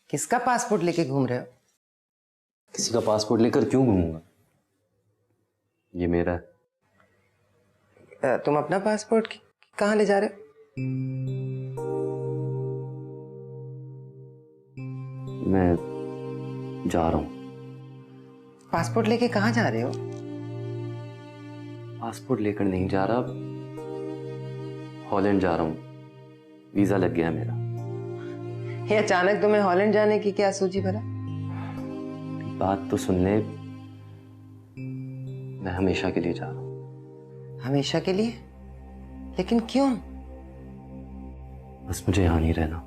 किसका पासपोर्ट लेके घूम रहे हो? किसी का पासपोर्ट लेकर क्यों घूमूंगा? ये मेरा है। तुम अपना पासपोर्ट कहाँ ले जा रहे हो? मैं जा रहा हूँ। पासपोर्ट लेके कहाँ जा रहे हो? पासपोर्ट लेकर नहीं जा रहा, हॉलैंड जा रहा हूँ। वीजा लग गया मेरा। ये अचानक तुम्हें हॉलैंड जाने की क्या सूझी भला? बात तो सुन ले, मैं हमेशा के लिए जा रहा हूँ। हमेशा के लिए? लेकिन क्यों? बस मुझे यहाँ नहीं रहना।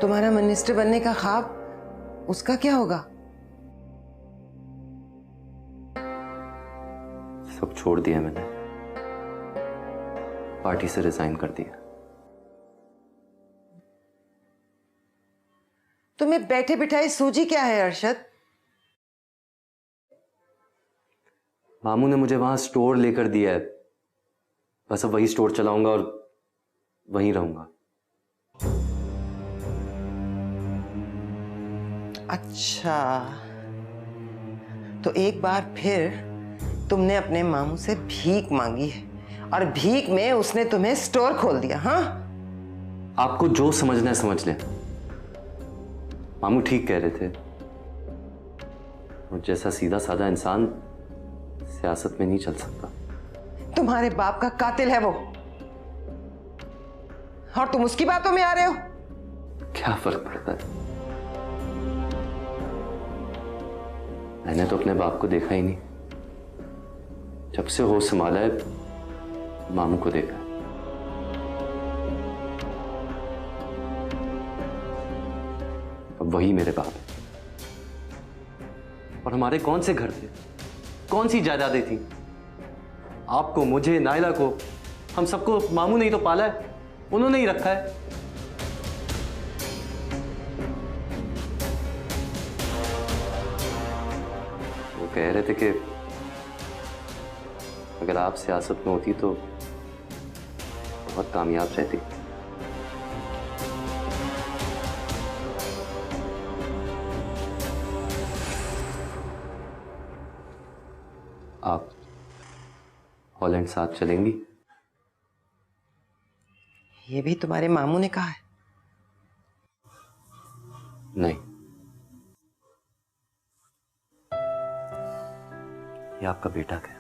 तुम्हारा मिनिस्टर बनने का ख्वाब, उसका क्या होगा? सब छोड़ दिया मैंने, पार्टी से रिजाइन कर दिया। तुम्हें बैठे बिठाए सूझी क्या है अरशद? मामू ने मुझे वहां स्टोर लेकर दिया है, बस अब वही स्टोर चलाऊंगा और वहीं रहूंगा। अच्छा, तो एक बार फिर तुमने अपने मामू से भीख मांगी है और भीख में उसने तुम्हें स्टोर खोल दिया, हाँ? आपको जो समझना है समझ लें। मामू ठीक कह रहे थे, मुझ जैसा सीधा साधा इंसान सियासत में नहीं चल सकता। तुम्हारे बाप का कातिल है वो, और तुम उसकी बातों में आ रहे हो? क्या फर्क पड़ता है? मैंने तो अपने बाप को देखा ही नहीं। जब से होश संभाला है, मामू को देखा है। अब वही मेरे बाप है। और हमारे कौन से घर थे, कौन सी जायदादें थी? आपको, मुझे, नायला को, हम सबको मामू ने ही तो पाला है, उन्होंने ही रखा है। वो कह रहे थे कि अगर आप सियासत में होती तो बहुत कामयाब रहती। आप हॉलैंड साथ चलेंगी? ये भी तुम्हारे मामू ने कहा है? नहीं, ये आपका बेटा क्या?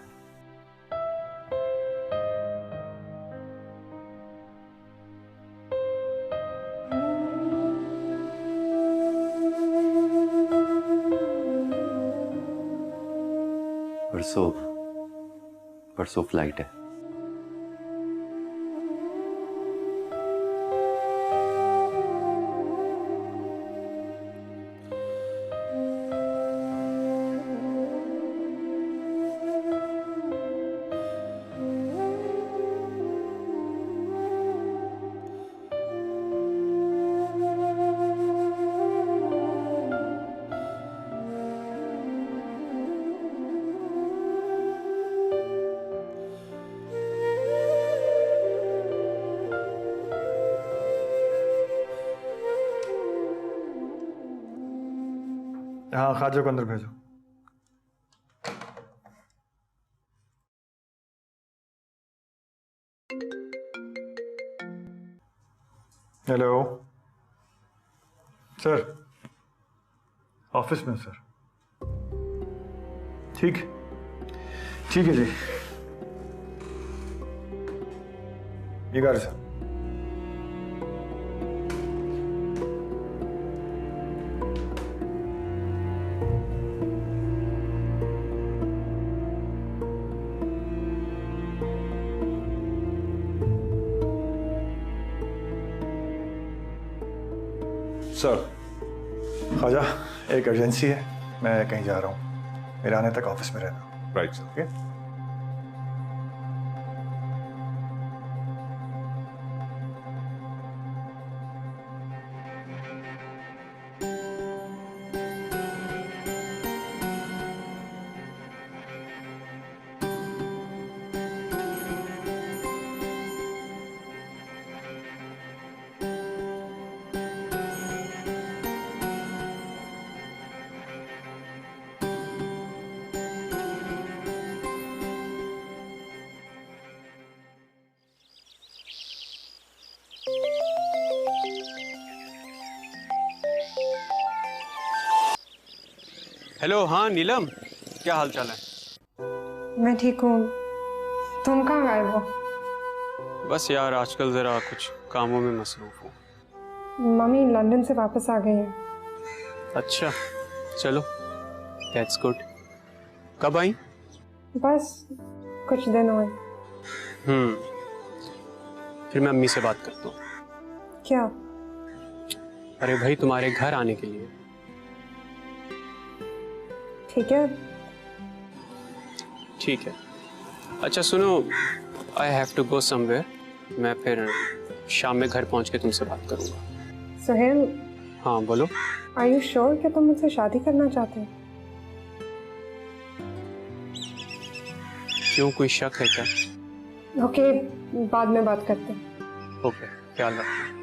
परसों परसों फ्लाइट है। हाँ, खाजो को अंदर भेजो। हेलो सर, ऑफिस में सर। ठीक है जी। ये गाड़ी सर। सर, ख्वाजा, एक एमरजेंसी है, मैं कहीं जा रहा हूँ, मेरे आने तक ऑफिस में रहना। Right sir. ओके? हेलो, हाँ नीलम, क्या हाल चाल है? मैं ठीक हूँ। तुम कहाँ गायब हो? बस यार आजकल ज़रा कुछ कामों में मसरूफ हूँ। मम्मी लंदन से वापस आ गई हैं। अच्छा, चलो, दैट्स गुड। कब आई? बस कुछ दिन हुए। फिर मैं अम्मी से बात करता हूँ। क्या? अरे भाई, तुम्हारे घर आने के लिए। ठीक है। ठीक है। अच्छा सुनो, I have to go somewhere. मैं फिर शाम में घर पहुँच के तुमसे बात करूँगा। सुहेल, हाँ बोलो। आर यू श्योर कि तुम मुझसे शादी करना चाहते हो? क्यों, कोई शक है क्या? ओके, बाद में बात करते हैं। ओके, ख्याल रखो।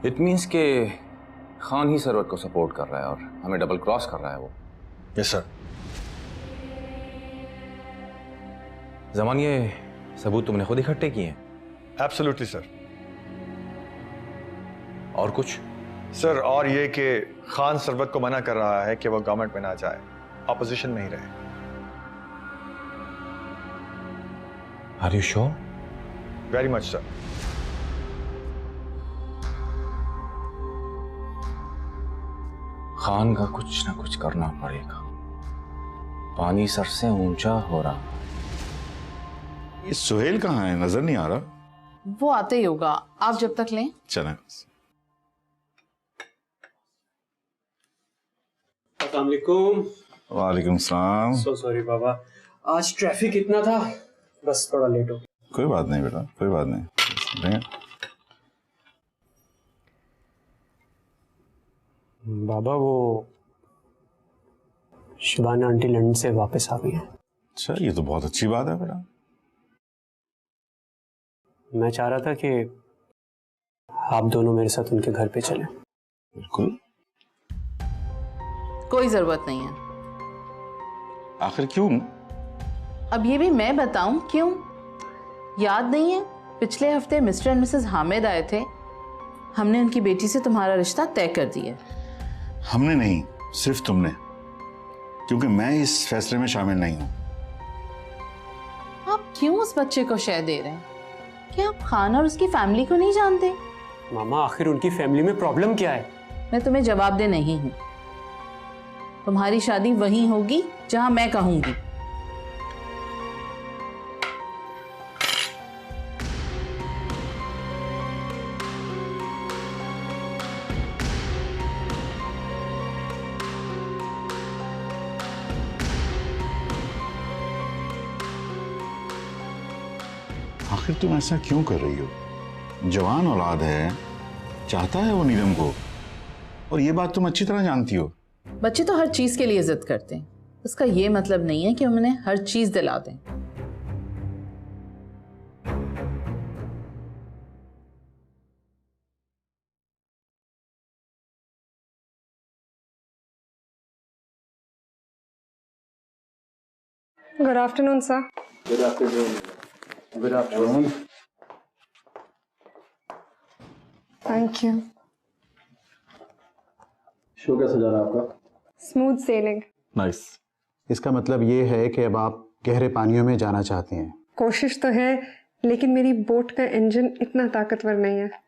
इट मीन्स के खान ही सरवत को सपोर्ट कर रहा है और हमें डबल क्रॉस कर रहा है वो। Yes sir. जमान, ये सबूत तुमने खुद इकट्ठे किए हैं? Absolutely sir. और कुछ? सर, और ये कि खान सरवत को मना कर रहा है कि वो गवर्नमेंट में ना जाए, ऑपोजिशन में ही रहे। Are you sure? Very much sir. Khan का कुछ ना कुछ करना पड़ेगा। पानी सर से ऊंचा हो रहा है। ये सुहेल कहाँ है? नजर नहीं आ रहा। वो आते ही होगा, आप जब तक लें। चलें। अस्सलाम वालेकुम। वालेकुम सलाम। सो सॉरी बाबा, आज ट्रैफिक इतना था, बस थोड़ा लेट हो गया। कोई बात नहीं बेटा, कोई बात नहीं। बाबा, वो शिबाना आंटी लंदन से वापस आ गई है। अच्छा, ये तो बहुत अच्छी बात है बेटा। मैं चाह रहा था कि आप दोनों मेरे साथ उनके घर पे चलें। बिल्कुल। कोई जरूरत नहीं है। आखिर क्यों? अब ये भी मैं बताऊं क्यों? याद नहीं है, पिछले हफ्ते मिस्टर एंड मिसेस हामिद आए थे। हमने उनकी बेटी से तुम्हारा रिश्ता तय कर दिया। हमने नहीं, सिर्फ तुमने, क्योंकि मैं इस फैसले में शामिल नहीं हूं। आप क्यों उस बच्चे को शय दे रहे हैं? क्या आप खान और उसकी फैमिली को नहीं जानते? मामा, आखिर उनकी फैमिली में प्रॉब्लम क्या है? मैं तुम्हें जवाब दे नहीं हूं। तुम्हारी शादी वहीं होगी जहां मैं कहूंगी। आखिर तुम ऐसा क्यों कर रही हो? जवान औलाद है, चाहता है वो नीलम को, और ये बात तुम अच्छी तरह जानती हो। बच्चे तो हर चीज के लिए जिद करते हैं, उसका ये मतलब नहीं है कि हम उन्हें हर चीज दिला दें। Good afternoon sir. Good afternoon. Good afternoon. Thank you. Show कैसा जा रहा है आपका? Smooth selling. नाइस। इसका मतलब ये है कि अब आप गहरे पानियों में जाना चाहते हैं। कोशिश तो है, लेकिन मेरी बोट का इंजन इतना ताकतवर नहीं है।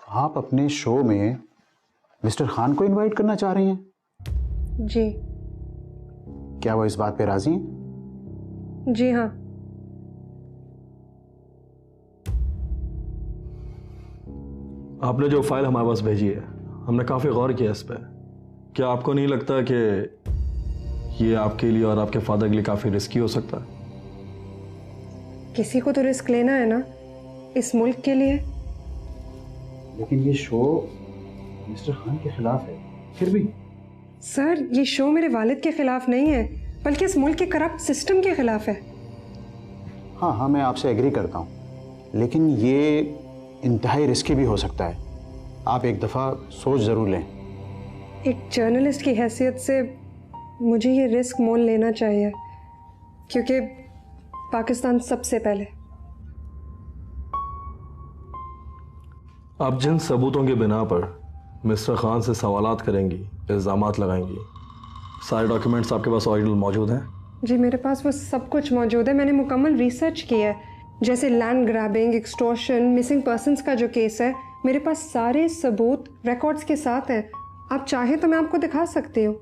आप अपने शो में मिस्टर खान को इनवाइट करना चाह रही हैं? जी। क्या वो इस बात पे राजी हैं? जी हाँ। आपने जो फाइल हमारे पास भेजी है, हमने काफ़ी गौर किया इस पर। क्या आपको नहीं लगता कि ये आपके लिए और आपके फादर के लिए काफ़ी रिस्की हो सकता है? किसी को तो रिस्क लेना है ना, इस मुल्क के लिए। लेकिन ये शो मिस्टर खान के खिलाफ है। फिर भी सर ये शो मेरे वालिद के खिलाफ नहीं है, बल्कि इस मुल्क के करप्ट सिस्टम के खिलाफ है। हाँ, मैं आपसे एग्री करता हूँ, लेकिन ये इंतहाई रिस्की भी हो सकता है। आप एक दफ़ा सोच ज़रूर लें। एक जर्नलिस्ट की हैसियत से मुझे ये रिस्क मोल लेना चाहिए, क्योंकि पाकिस्तान सबसे पहले। आप जिन सबूतों के बिना पर मिस्टर खान से सवालात करेंगी, इल्ज़ामात लगाएंगी, सारे डॉक्यूमेंट्स आपके पास ओरिजिनल मौजूद हैं? जी मेरे पास वो सब कुछ मौजूद है। मैंने मुकम्मल रिसर्च किया है, जैसे land grabbing, extortion, missing persons का जो केस है। मेरे पास सारे सबूत रिकॉर्ड्स के साथ हैं। आप चाहें तो मैं आपको दिखा सकती हूँ।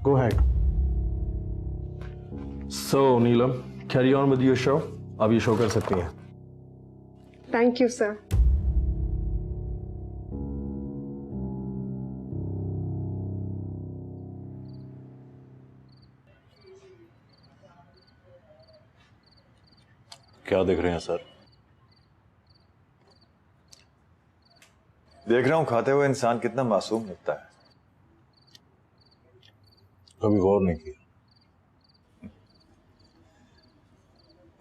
Go ahead. So Neelam, carry on with your show. आप ये शो कर सकती हैं। Thank you sir. क्या देख रहे हैं सर? देख रहा हूं खाते हुए इंसान कितना मासूम लगता है। कभी गौर नहीं किया।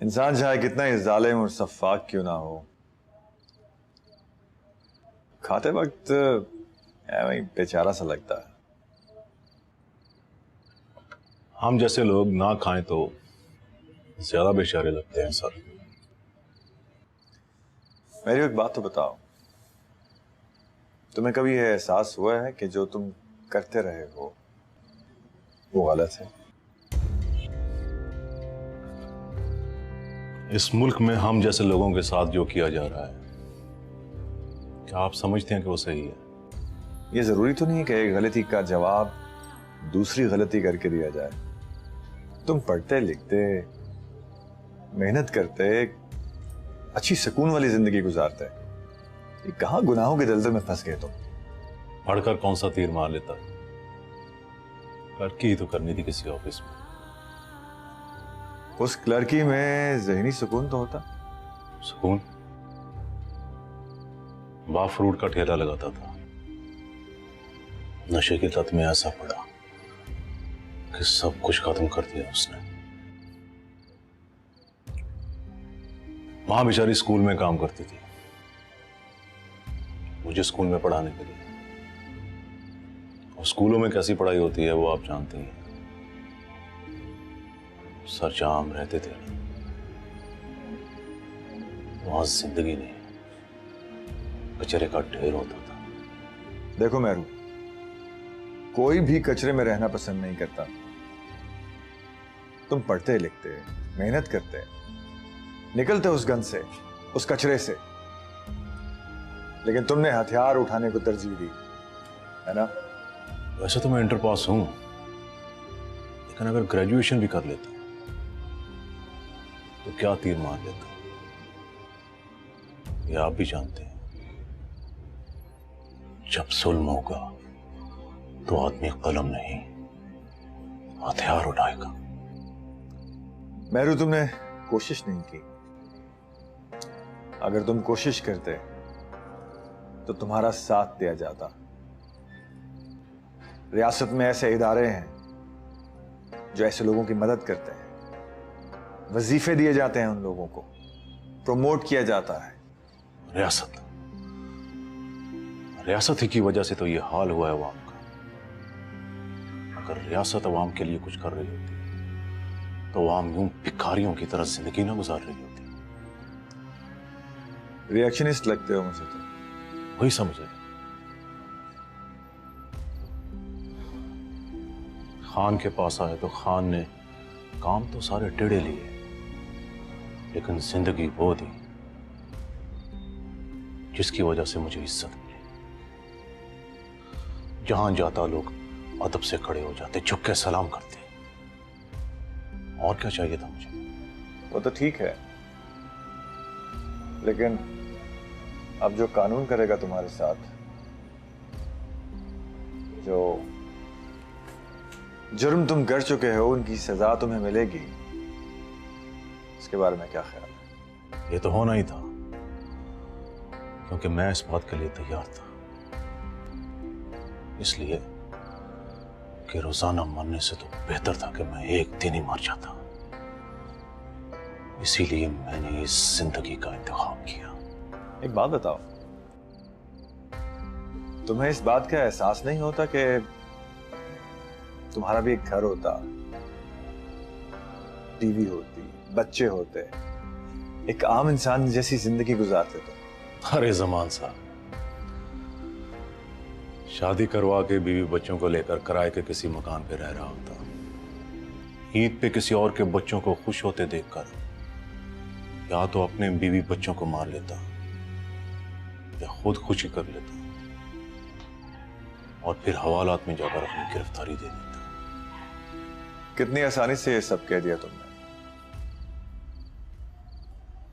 इंसान चाहे कितना ही जालिम और सफाक क्यों ना हो, खाते वक्त वही बेचारा सा लगता है। हम जैसे लोग ना खाएं तो ज्यादा बेचारे लगते हैं सर। मेरी एक बात तो बताओ, तुम्हें कभी यह एहसास हुआ है कि जो तुम करते रहे हो वो गलत है? इस मुल्क में हम जैसे लोगों के साथ जो किया जा रहा है, क्या आप समझते हैं कि वो सही है? ये जरूरी तो नहीं है कि एक गलती का जवाब दूसरी गलती करके दिया जाए। तुम पढ़ते लिखते, मेहनत करते, अच्छी सुकून वाली जिंदगी गुजारते, ये कहां गुनाहों के दलदल में फंस गए तुम? पढ़कर कौन सा तीर मार लेता? क्लर्की ही तो करनी थी किसी ऑफिस में। उस क्लर्की में ज़हनी सुकून तो होता। सुकून? बाप फ्रूट का ठेला लगाता था, नशे की लत में ऐसा पड़ा कि सब कुछ खत्म कर दिया उसने। मां बेचारी स्कूल में काम करती थी, मुझे स्कूल में पढ़ाने के लिए। और स्कूलों में कैसी पढ़ाई होती है वो आप जानते ही हैं। सरजाम रहते थे, वहां जिंदगी नहीं, कचरे का ढेर होता था। देखो मेहरू, कोई भी कचरे में रहना पसंद नहीं करता। तुम पढ़ते लिखते, मेहनत करते, निकलते उस गंद से, उस कचरे से, लेकिन तुमने हथियार उठाने को तरजीह दी, है ना? वैसे तो मैं इंटर पास हूं, लेकिन अगर ग्रेजुएशन भी कर लेता तो क्या तीर मार लेता, ये आप भी जानते हैं। जब जुल्म होगा तो आदमी कलम नहीं, हथियार उठाएगा। मेहरू, तुमने कोशिश नहीं की। अगर तुम कोशिश करते तो तुम्हारा साथ दिया जाता। रियासत में ऐसे इदारे हैं जो ऐसे लोगों की मदद करते हैं, वजीफे दिए जाते हैं, उन लोगों को प्रमोट किया जाता है। रियासत ही की वजह से तो ये हाल हुआ है अवाम का। अगर रियासत अवाम के लिए कुछ कर रही होती तो अवाम यूं भिखारियों की तरह जिंदगी ना गुजार रही होती। रिएक्शनिस्ट लगते हो मुझे तो। वही समझे। खान के पास आए तो खान ने काम तो सारे टेढ़े लिए, लेकिन जिंदगी वो दी जिसकी वजह से मुझे इज्जत मिली। जहां जाता लोग अदब से खड़े हो जाते, झुक के सलाम करते। और क्या चाहिए था मुझे? वो तो ठीक है, लेकिन अब जो कानून करेगा तुम्हारे साथ, जो जुर्म तुम कर चुके हो उनकी सजा तुम्हें मिलेगी, इसके बारे में क्या ख्याल है? ये तो होना ही था, क्योंकि मैं इस बात के लिए तैयार था। इसलिए कि रोजाना मरने से तो बेहतर था कि मैं एक दिन ही मर जाता। इसीलिए मैंने इस जिंदगी का इंतखाब किया। एक बात बताओ, तुम्हें इस बात का एहसास नहीं होता कि तुम्हारा भी एक घर होता, टीवी होती, बच्चे होते, एक आम इंसान जैसी जिंदगी गुजारते तुम? अरे जमान साहब, शादी करवा के बीवी बच्चों को लेकर किराए के किसी मकान पे रह रहा होता, ईद पे किसी और के बच्चों को खुश होते देखकर या तो अपने बीवी बच्चों को मार लेता या खुद खुशी कर लेता और फिर हवालात में जाकर अपनी गिरफ्तारी दे देता। कितनी आसानी से ये सब कह दिया तुमने,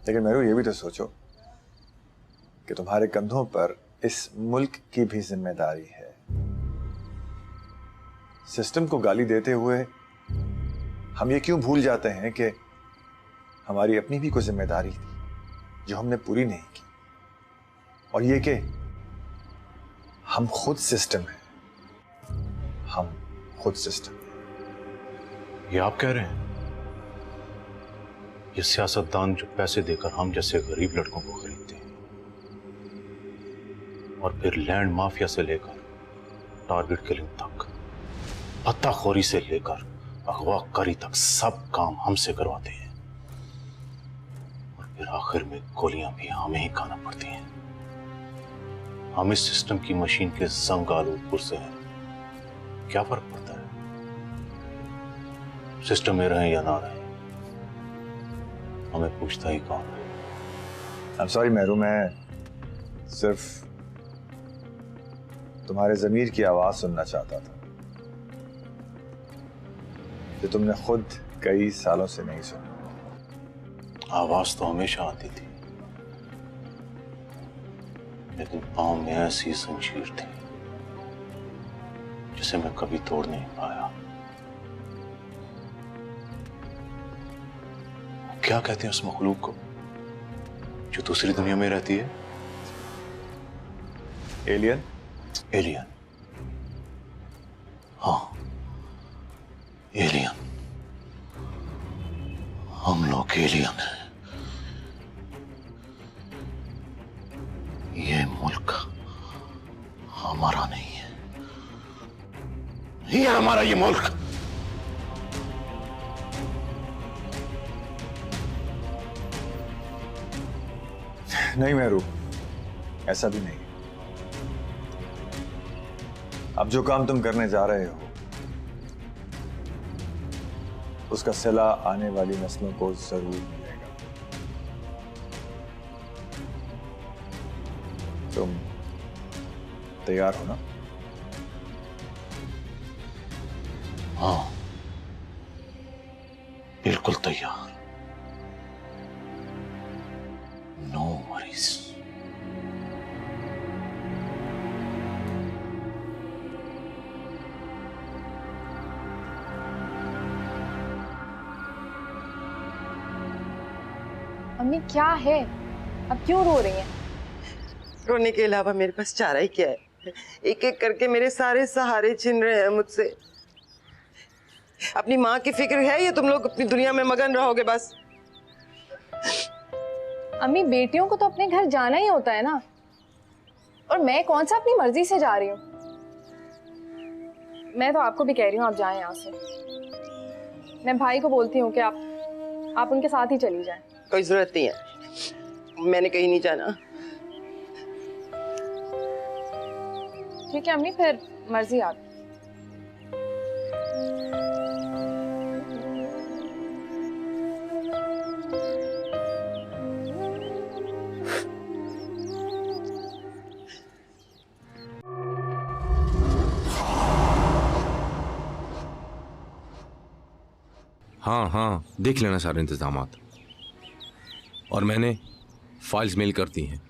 लेकिन मेरू ये भी तो सोचो कि तुम्हारे कंधों पर इस मुल्क की भी जिम्मेदारी है। सिस्टम को गाली देते हुए हम ये क्यों भूल जाते हैं कि हमारी अपनी भी कोई जिम्मेदारी थी जो हमने पूरी नहीं की, और ये कि हम खुद सिस्टम हैं, हम खुद सिस्टम हैं। ये आप कह रहे हैं? ये सियासतदान जो पैसे देकर हम जैसे गरीब लड़कों को खरीदते हैं और फिर लैंड माफिया से लेकर टारगेट किलिंग तक, पत्ताखोरी से लेकर अगवाकारी तक सब काम हमसे करवाते हैं, और फिर आखिर में गोलियां भी हमें ही खाना पड़ती हैं। हम इस सिस्टम की मशीन के जंग आलूदपुर से हैं, क्या फर्क पड़ता है? सिस्टम में रहें या ना रहें, हमें पूछता ही कौन है? I'm sorry मेरू, मैं सिर्फ तुम्हारे ज़मीर की आवाज सुनना चाहता था जो तुमने खुद कई सालों से नहीं सुनी। आवाज तो हमेशा आती थी, लेकिन पांव में ऐसी जंजीर थी जिसे मैं कभी तोड़ नहीं पाया। क्या कहते हैं उस मखलूक को जो दूसरी दुनिया में रहती है? एलियन? एलियन, हाँ एलियन। हम लोग एलियन हैं। ये मुल्क हमारा नहीं है, ये हमारा ये मुल्क। नहीं मेरू, ऐसा भी नहीं। अब जो काम तुम करने जा रहे हो उसका सिला आने वाली नस्लों को जरूर मिलेगा। तुम तैयार हो ना? हाँ, बिल्कुल तैयार। No worries. अम्मी क्या है, अब क्यों रो रही हैं? रोने के अलावा मेरे पास चारा ही क्या है? एक एक करके मेरे सारे सहारे छिन रहे हैं मुझसे। अपनी माँ की फिक्र है या तुम लोग अपनी दुनिया में मगन रहोगे बस? अम्मी बेटियों को तो अपने घर जाना ही होता है ना, और मैं कौन सा अपनी मर्जी से जा रही हूँ? मैं तो आपको भी कह रही हूँ आप जाएं यहाँ से। मैं भाई को बोलती हूँ कि आप उनके साथ ही चली जाएं। कोई जरूरत नहीं है, मैंने कहीं नहीं जाना। ठीक है अम्मी, फिर मर्जी आप। हाँ हाँ, देख लेना सारे इंतजामात, और मैंने फाइल्स मेल कर दी हैं।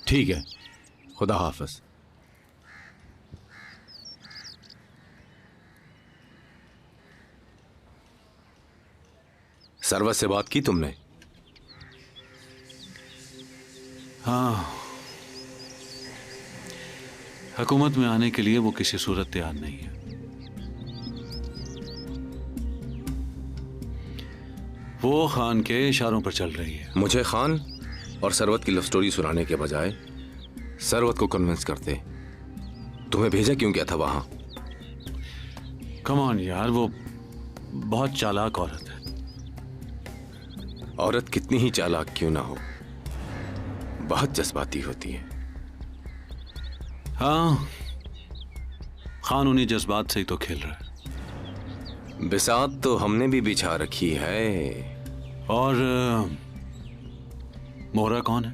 ठीक है, खुदा हाफिज। सरवत से बात की तुमने? हाँ, हुकूमत में आने के लिए वो किसी सूरत तैयार नहीं है। वो खान के इशारों पर चल रही है। मुझे खान और सरवत की लव स्टोरी सुनाने के बजाय सरवत को कन्विंस करते। तुम्हें भेजा क्यों गया था वहां? कम ऑन यार, वो बहुत चालाक औरत है। औरत कितनी ही चालाक क्यों ना हो, बहुत जज्बाती होती है। हाँ, खान उन्हीं जज्बात से ही तो खेल रहा है। बिसात तो हमने भी बिछा रखी है। और मोहरा कौन है?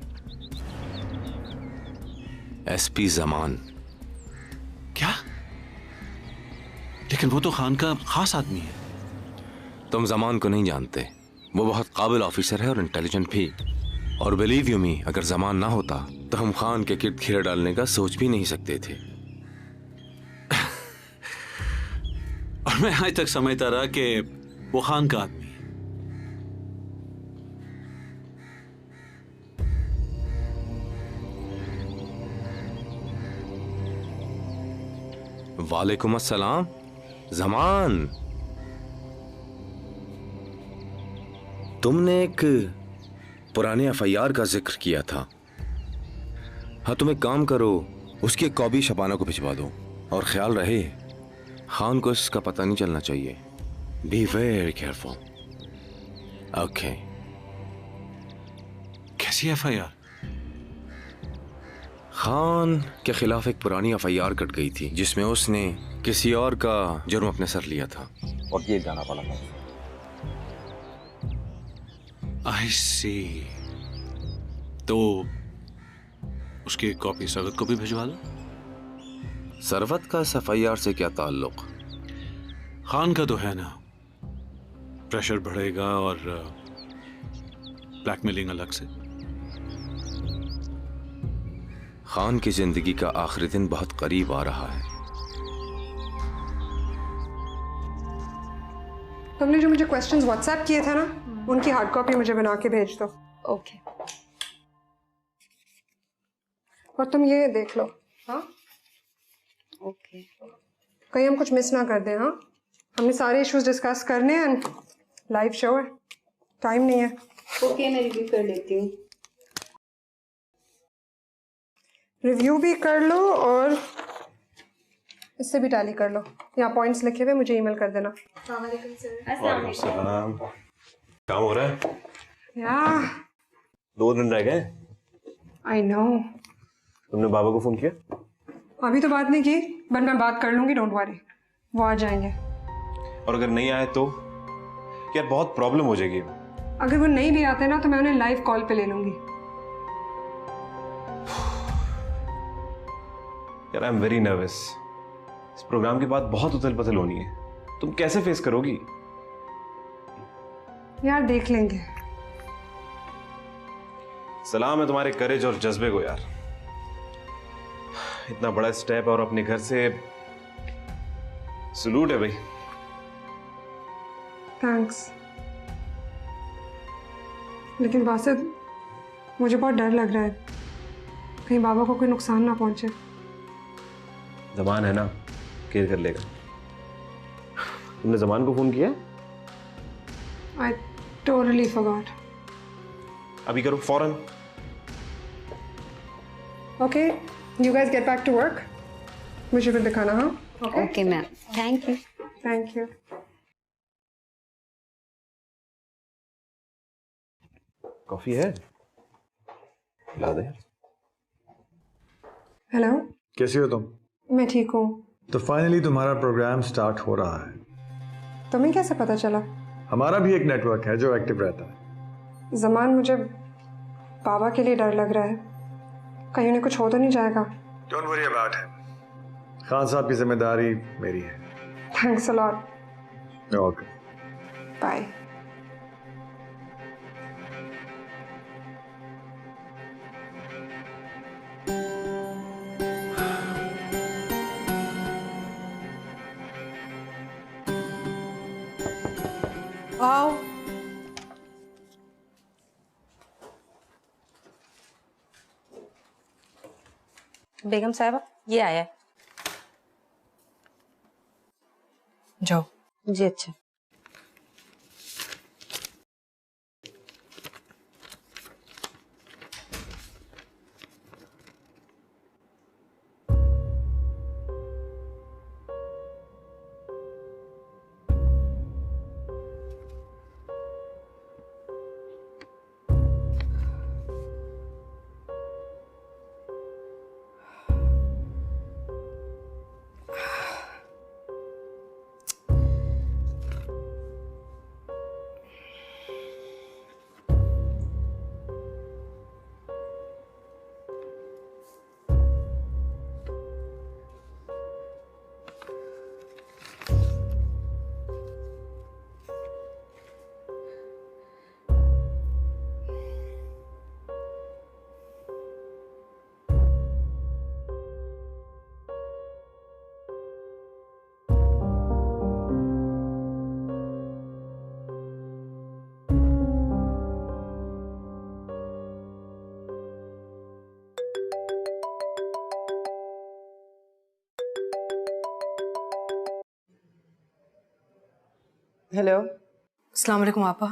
एसपी जमान। क्या? लेकिन वो तो खान का खास आदमी है। तुम जमान को नहीं जानते। वो बहुत काबिल ऑफिसर है और इंटेलिजेंट भी। और बिलीव यू मी, अगर जमान ना होता तो हम खान के किर्द खीरा डालने का सोच भी नहीं सकते थे। और मैं आज तक समझता रहा कि वो खान का आदमी है। वालेकुम अस्सलाम जमान। तुमने एक पुराने एफआईआर का जिक्र किया था। हाँ, तुम एक काम करो, उसकी एक कॉपी शबाना को भिजवा दो। और ख्याल रहे खान को इसका पता नहीं चलना चाहिए। Be very careful. ओके। कैसी एफआईआर? खान के खिलाफ एक पुरानी एफआईआर कट गई थी जिसमें उसने किसी और का जुर्म अपने सर लिया था और जेल जाना पड़ा था। आई सी। तो उसकी एक कॉपी सरवत को भी भिजवा दो। सरवत का इस एफआईआर से क्या ताल्लुक? खान का तो है ना, प्रेशर बढ़ेगा और ब्लैकमेलिंग अलग से। खान की जिंदगी का आखिरी दिन बहुत करीब आ रहा है। तुमने जो मुझे क्वेश्चंस व्हाट्सएप किए थे ना, उनकी हार्ड कॉपी मुझे बना के भेज दो। ओके। और तुम ये देख लो। हाँ, ओके। कहीं हम कुछ मिस ना कर दें। हाँ, हमने सारे इश्यूज डिस्कस करने हैं। लाइव शो है, टाइम नहीं है। ओके, मैं रिव्यू कर लेती हूँ। रिव्यू भी कर लो और इससे भी टैली कर लो। यहाँ पॉइंट्स लिखे हुए मुझे ईमेल कर देना। वालेकुम सलाम। काम हो रहा है? या 2 दिन रह गए। I know. तुमने बाबा को फोन किया? अभी तो बात नहीं की, बट मैं बात कर लूंगी, डोंट वरी। वो आ जाएंगे। और अगर नहीं आए तो? यार बहुत प्रॉब्लम हो जाएगी। अगर वो नहीं भी आते ना तो मैं उन्हें लाइव कॉल पे ले लूंगी। यार आई एम वेरी नर्वस। इस प्रोग्राम के बाद बहुत उथल पुथल होनी है। तुम कैसे फेस करोगी? यार देख लेंगे। सलाम है तुम्हारे करेज और जज्बे को यार। इतना बड़ा स्टेप और अपने घर से सलूट है भाई। थैंक्स। लेकिन बासित, मुझे बहुत डर लग रहा है कहीं बाबा को कोई नुकसान ना पहुंचे। जमान है ना, केयर कर लेगा। तुमने जमान को फोन किया? I totally forgot. अभी करो फौरन। Okay, you guys get back to work. मुझे फिर दिखाना। हाँ, okay ma'am, thank you. Thank you. Coffee है? ला दे। हेलो, कैसी हो तुम? मैं ठीक हूँ। तो फाइनली तुम्हारा प्रोग्राम स्टार्ट हो रहा है। तुम्हें कैसे पता चला? हमारा भी एक नेटवर्क है जो एक्टिव रहता है। जमान, मुझे बाबा के लिए डर लग रहा है। कहीं उन्हें कुछ हो तो नहीं जाएगा? Don't worry about it. Khan साहब की जिम्मेदारी मेरी है। Thanks a lot. Okay, bye. आओ। बेगम साहबा ये आया है। जाओ। जी अच्छा। हेलो। अस्सलाम वालेकुम आपा।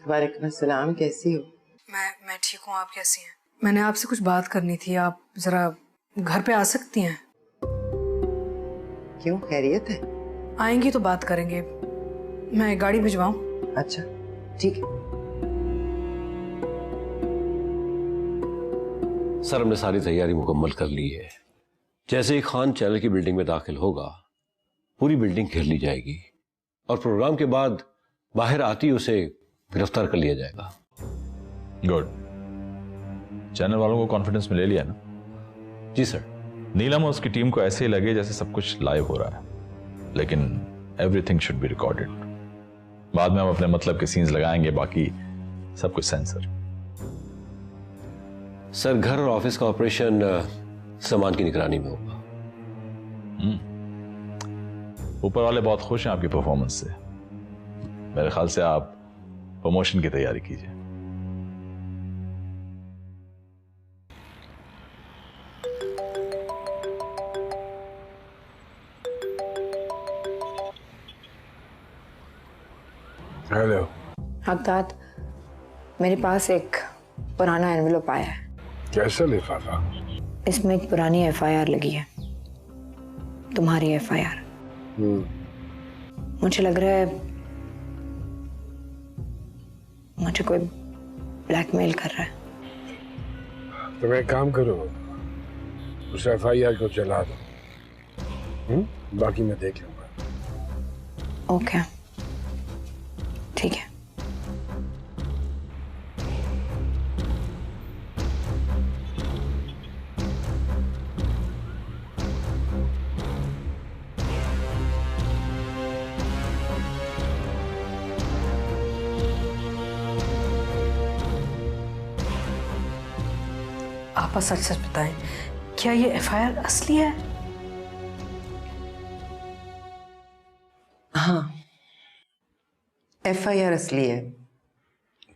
वालेकुम अस्सलाम, कैसी हो? मैं ठीक हूँ, आप कैसी हैं? मैंने आपसे कुछ बात करनी थी, आप जरा घर पे आ सकती हैं? क्यों, खैरियत है? आएंगी तो बात करेंगे। मैं गाड़ी भिजवाऊं? अच्छा ठीक है। सर हमने सारी तैयारी मुकम्मल कर ली है। जैसे ही खान चैनल की बिल्डिंग में दाखिल होगा पूरी बिल्डिंग घेर ली जाएगी और प्रोग्राम के बाद बाहर आती उसे गिरफ्तार कर लिया जाएगा। गुड। चैनल वालों को कॉन्फिडेंस में ले लिया ना? जी सर। नीलम और उसकी टीम को ऐसे ही लगे जैसे सब कुछ लाइव हो रहा है, लेकिन एवरीथिंग शुड बी रिकॉर्डेड। बाद में हम अपने मतलब के सीन्स लगाएंगे, बाकी सब कुछ सेंसर। सर घर और ऑफिस का ऑपरेशन सामान की निगरानी में होगा। ऊपर वाले बहुत खुश हैं आपकी परफॉर्मेंस से। मेरे ख्याल से आप प्रमोशन की तैयारी कीजिए। हेलो हकदाद, मेरे पास एक पुराना एनवेलप आया है। कैसा लिफाफा? इसमें एक पुरानी एफआईआर लगी है, तुम्हारी एफआईआर। मुझे लग रहा है मुझे कोई ब्लैकमेल कर रहा है। तो एक काम करो, उस एफआईआर को चला दो। बाकी मैं देख लूंगा। ओके ठीक है। आपा सच सच बताएं, क्या ये एफआईआर असली है? हाँ, एफआईआर असली है,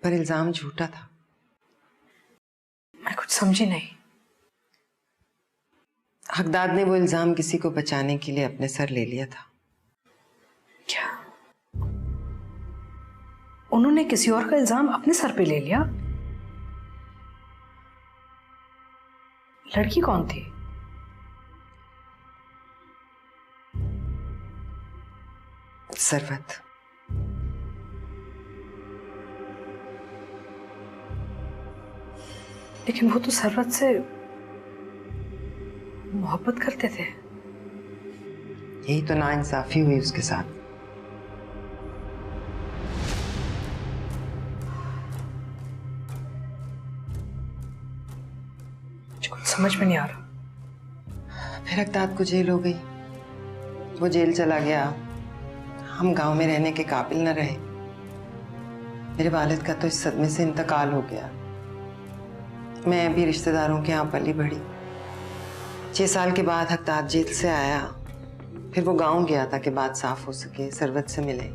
पर इल्जाम झूठा था। मैं कुछ समझी नहीं। हकदाद ने वो इल्जाम किसी को बचाने के लिए अपने सर ले लिया था। क्या उन्होंने किसी और का इल्जाम अपने सर पे ले लिया? लड़की कौन थी? सरवत। लेकिन वो तो सरवत से मोहब्बत करते थे। यही तो नाइंसाफी हुई उसके साथ। कुछ समझ में नहीं आ रहा। फिर हकदाद को जेल हो गई, वो जेल चला गया, हम गांव में रहने के काबिल न रहे। मेरे वालिद का तो इस सदमे से इंतकाल हो गया। मैं अभी रिश्तेदारों के यहाँ पली बढ़ी। 6 साल के बाद हकदाद जेल से आया, फिर वो गांव गया था कि बात साफ हो सके, सरवत से मिले,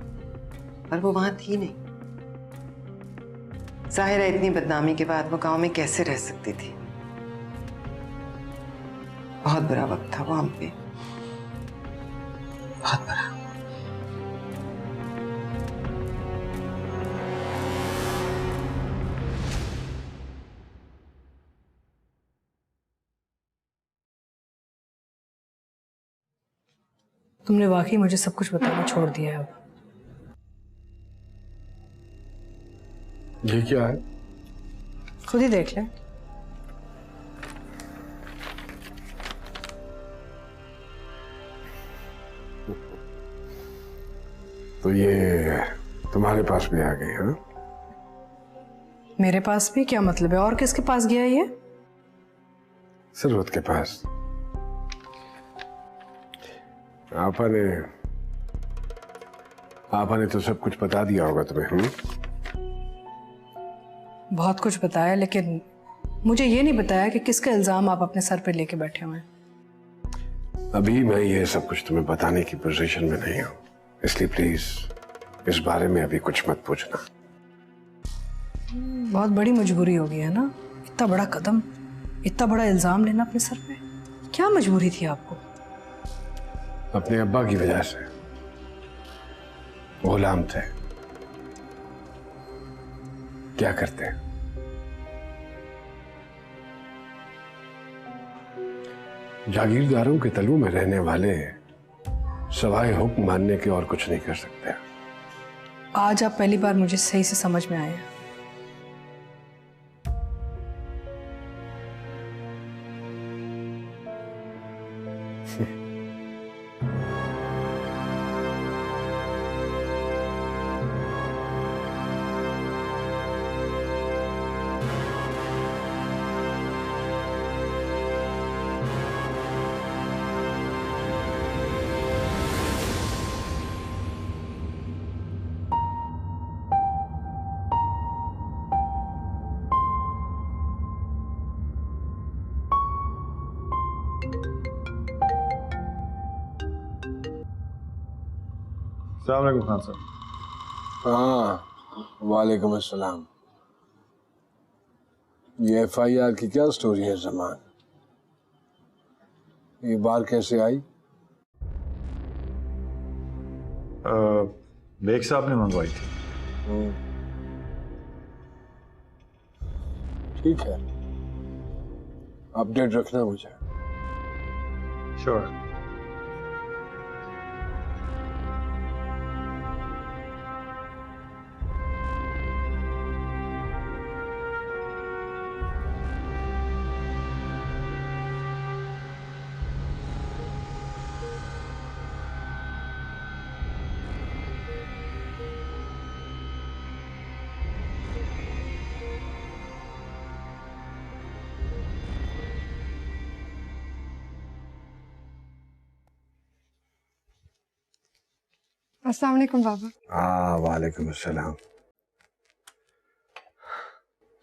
पर वो वहां थी नहीं। जाहिर है इतनी बदनामी के बाद वो गांव में कैसे रह सकती थी। बहुत बुरा वक्त था वो हम पे, बहुत बुरा। तुमने वाकई मुझे सब कुछ बताना छोड़ दिया है अब। ये क्या है? खुद ही देख लें। तो ये तुम्हारे पास भी आ गई है ना? मेरे पास भी क्या मतलब है? और किसके पास गया ये? सरवत के पास। आपा ने तो सब कुछ बता दिया होगा तुम्हें। बहुत कुछ बताया, लेकिन मुझे ये नहीं बताया कि किसका इल्जाम आप अपने सर पे लेके बैठे हुए हैं। अभी मैं ये सब कुछ तुम्हें बताने की पोजीशन में नहीं हूं, इसलिए प्लीज इस बारे में अभी कुछ मत पूछना। बहुत बड़ी मजबूरी हो गई है ना, इतना बड़ा कदम, इतना बड़ा इल्जाम लेना अपने सर पे। क्या मजबूरी थी आपको? अपने अब्बा की वजह से। गुलाम थे, क्या करते? जागीरदारों के तलू में रहने वाले सवाए हुक्म मानने के और कुछ नहीं कर सकते। आज आप पहली बार मुझे सही से समझ में आए हैं। अस्सलाम वालेकुम खान साहब। हाँ, वालेकुम अस्सलाम। ये FIR की क्या स्टोरी है जमान? ये बार कैसे आई? बेग साहब ने मंगवाई थी। ठीक है, अपडेट रखना मुझे। श्योर। अस्सलाम वालेकुम बाबा। हाँ, वालेकुम अस्सलाम।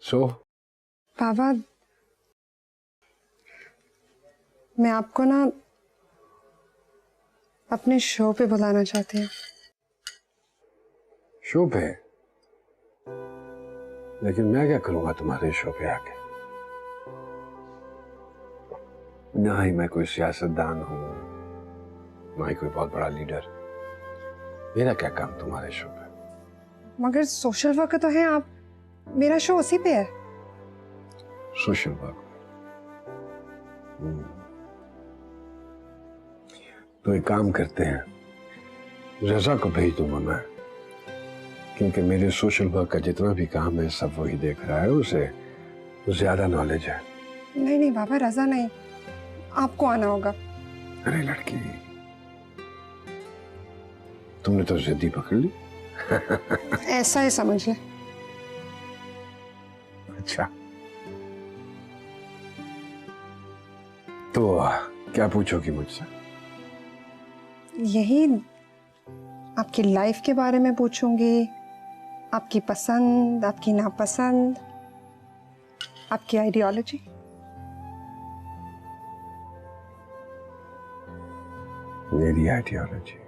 सो बाबा, मैं आपको ना अपने शो पे बुलाना चाहती हूँ। शो पे? लेकिन मैं क्या करूंगा तुम्हारे शो पे आके? ना ही मैं कोई सियासतदान हूँ, ना ही कोई बहुत बड़ा लीडर। मेरा क्या काम तुम्हारे शो पे? मगर सोशल वर्कर तो हैं आप, मेरा शो उसी पे है। Social work? तो एक काम करते हैं, रजा को भेज दूंगा मैं, क्योंकि मेरे सोशल वर्क का जितना भी काम है सब वही देख रहा है, उसे ज्यादा नॉलेज है। नहीं नहीं बाबा, रजा नहीं, आपको आना होगा। अरे लड़की, तुमने तो जिद्दी पकड़ ली। ऐसा ही समझ ले। अच्छा, तो क्या पूछोगी मुझसे? यही आपकी लाइफ के बारे में पूछूंगी, आपकी पसंद, आपकी नापसंद, आपकी आइडियोलॉजी। मेरी आइडियोलॉजी?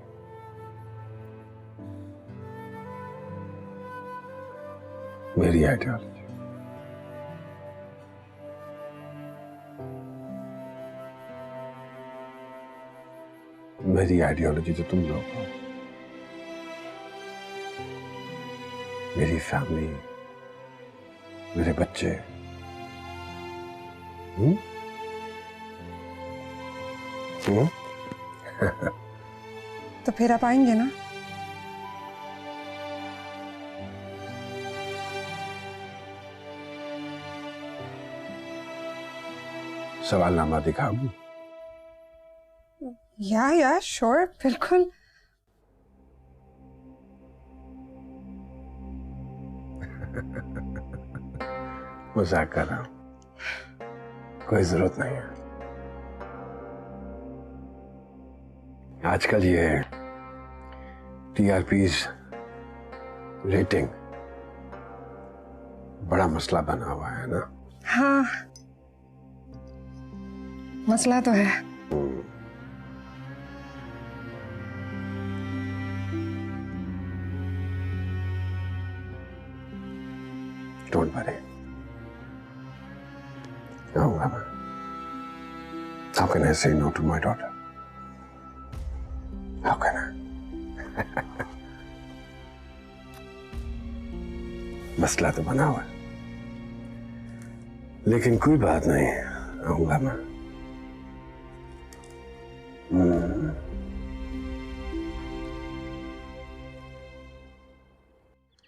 मेरी आइडियोलॉजी? मेरी आइडियोलॉजी तो तुम लोग हो, मेरी फैमिली, मेरे बच्चे। तो फिर आप आएंगे ना? सवालनामा दिखाऊं? या श्योर, बिल्कुल। मजाक कर रहा हूं, कोई जरूरत नहीं है। आजकल ये टीआरपीज, रेटिंग बड़ा मसला बना हुआ है ना? हाँ, मसला तो है। डोंट वरी, आऊंगा मैं। How can I say no to my daughter? How can I? मसला तो बना हुआ है, लेकिन कोई बात नहीं, आऊंगा मैं।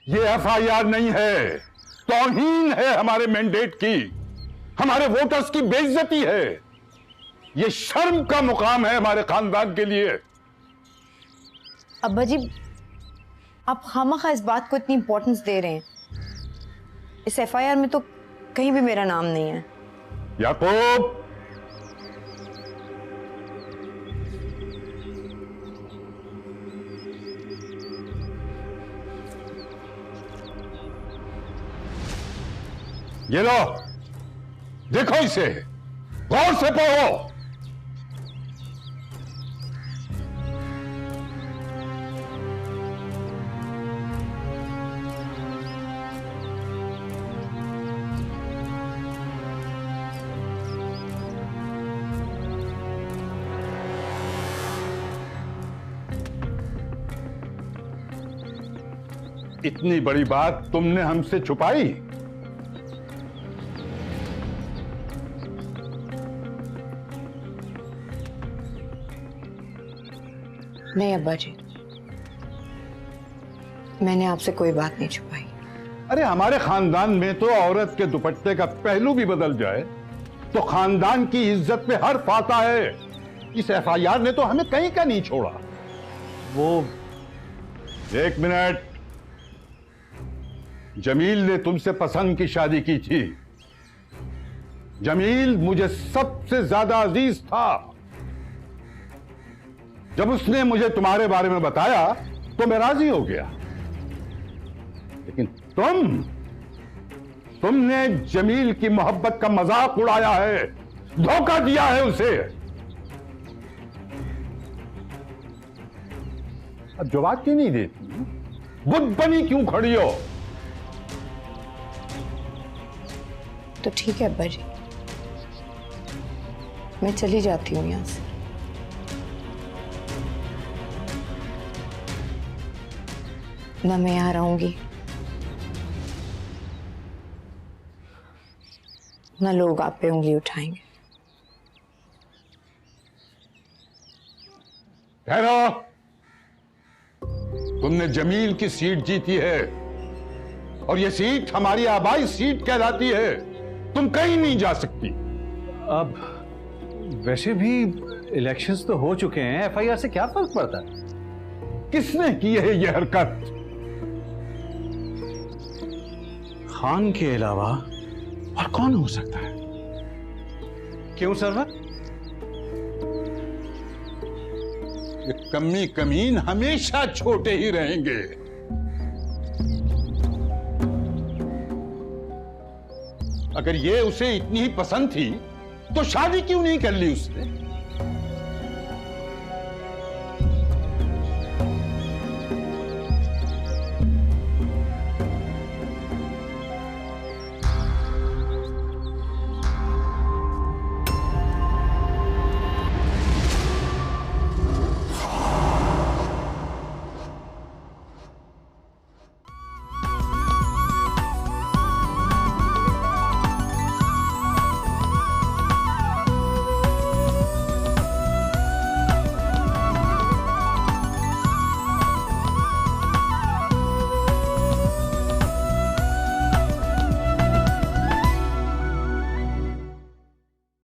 ये एफआईआर नहीं है, तौहीन है हमारे मैंडेट की, हमारे वोटर्स की बेइज्जती है। ये शर्म का मुकाम है हमारे खानदान के लिए। अब्बा जी, आप खामखा इस बात को इतनी इंपॉर्टेंस दे रहे हैं। इस एफआईआर में तो कहीं भी मेरा नाम नहीं है। याकूब, ये लो, देखो इसे, गौर से पढ़ो। इतनी बड़ी बात तुमने हमसे छुपाई? नहीं अब्बा जी, मैंने आपसे कोई बात नहीं छुपाई। अरे हमारे खानदान में तो औरत के दुपट्टे का पहलू भी बदल जाए तो खानदान की इज्जत पे हर्फ आता है। इस एफआईआर ने तो हमें कहीं का नहीं छोड़ा। वो एक मिनट, जमील ने तुमसे पसंद की शादी की थी। जमील मुझे सबसे ज्यादा अजीज था। जब उसने मुझे तुम्हारे बारे में बताया तो मैं राजी हो गया, लेकिन तुमने जमील की मोहब्बत का मजाक उड़ाया है, धोखा दिया है उसे। अब जवाब क्यों नहीं देती? बुद्ध बनी क्यों खड़ी हो? तो ठीक है अब्बा जी, मैं चली जाती हूँ यहाँ से। ना मैं यहाँ रहूंगी, ना लोग आप पे उंगली उठाएंगे। ठहरो, तुमने जमील की सीट जीती है और ये सीट हमारी आबाई सीट कहलाती है। तुम कहीं नहीं जा सकती। अब वैसे भी इलेक्शंस तो हो चुके हैं, एफआईआर से क्या फर्क पड़ता है? किसने की है ये हरकत? खान के अलावा और कौन हो सकता है? क्यों सरवर? ये कमी कमीन हमेशा छोटे ही रहेंगे। अगर ये उसे इतनी ही पसंद थी तो शादी क्यों नहीं कर ली उसने?